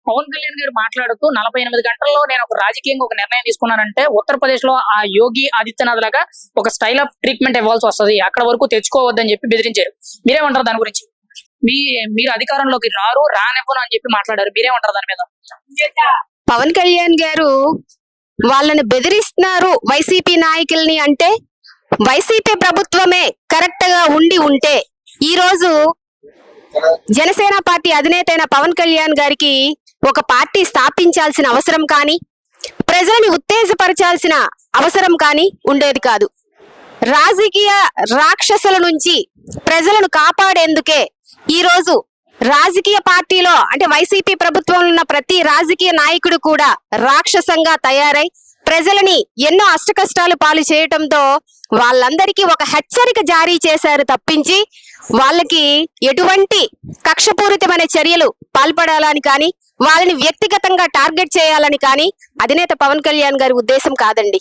పవన్ కళ్యాణ్ గారు మాట్లాడుతూ 48 గంటల్లో నేను ఒక రాజకీయంగా ఒక నిర్ణయం తీసుకున్నానంటే ఉత్తరప్రదేశ్ లో ఆ యోగి ఆదిత్యనాథ్ లాగా ఒక స్టైల్ ఆఫ్ ట్రీట్మెంట్ ఇవ్వాల్సి వస్తుంది, అక్కడ వరకు తెచ్చుకోవద్దని చెప్పి బెదిరించారు. మీరేమంటారు దాని గురించి? మీరు అధికారంలోకి రానివ్వను అని చెప్పి మాట్లాడారు, మీరేమంటారు దాని మీద? పవన్ కళ్యాణ్ గారు వాళ్ళని బెదిరిస్తున్నారు వైసీపీ నాయకుల్ని అంటే, వైసీపీ ప్రభుత్వమే కరెక్ట్ గా ఉంటే ఈ రోజు జనసేన పార్టీ అధినేత అయిన పవన్ కళ్యాణ్ గారికి ఒక పార్టీ స్థాపించాల్సిన అవసరం కానీ, ప్రజలని ఉత్తేజపరచాల్సిన అవసరం కానీ ఉండేది కాదు. రాజకీయ రాక్షసుల నుంచి ప్రజలను కాపాడేందుకే ఈ రోజు రాజకీయ పార్టీలో అంటే వైసీపీ ప్రభుత్వంలో ఉన్న ప్రతి రాజకీయ నాయకుడు కూడా రాక్షసంగా తయారై ప్రజలని ఎన్నో అష్టకష్టాలు పాలు చేయటంతో వాళ్ళందరికీ ఒక హెచ్చరిక జారీ చేశారు తప్పించి వాళ్ళకి ఎటువంటి కక్షపూరితమైన చర్యలు పాల్పడాలని కానీ, వాళ్ళని వ్యక్తిగతంగా టార్గెట్ చేయాలని కానీ అధినేత పవన్ కళ్యాణ్ గారి ఉద్దేశం కాదండి.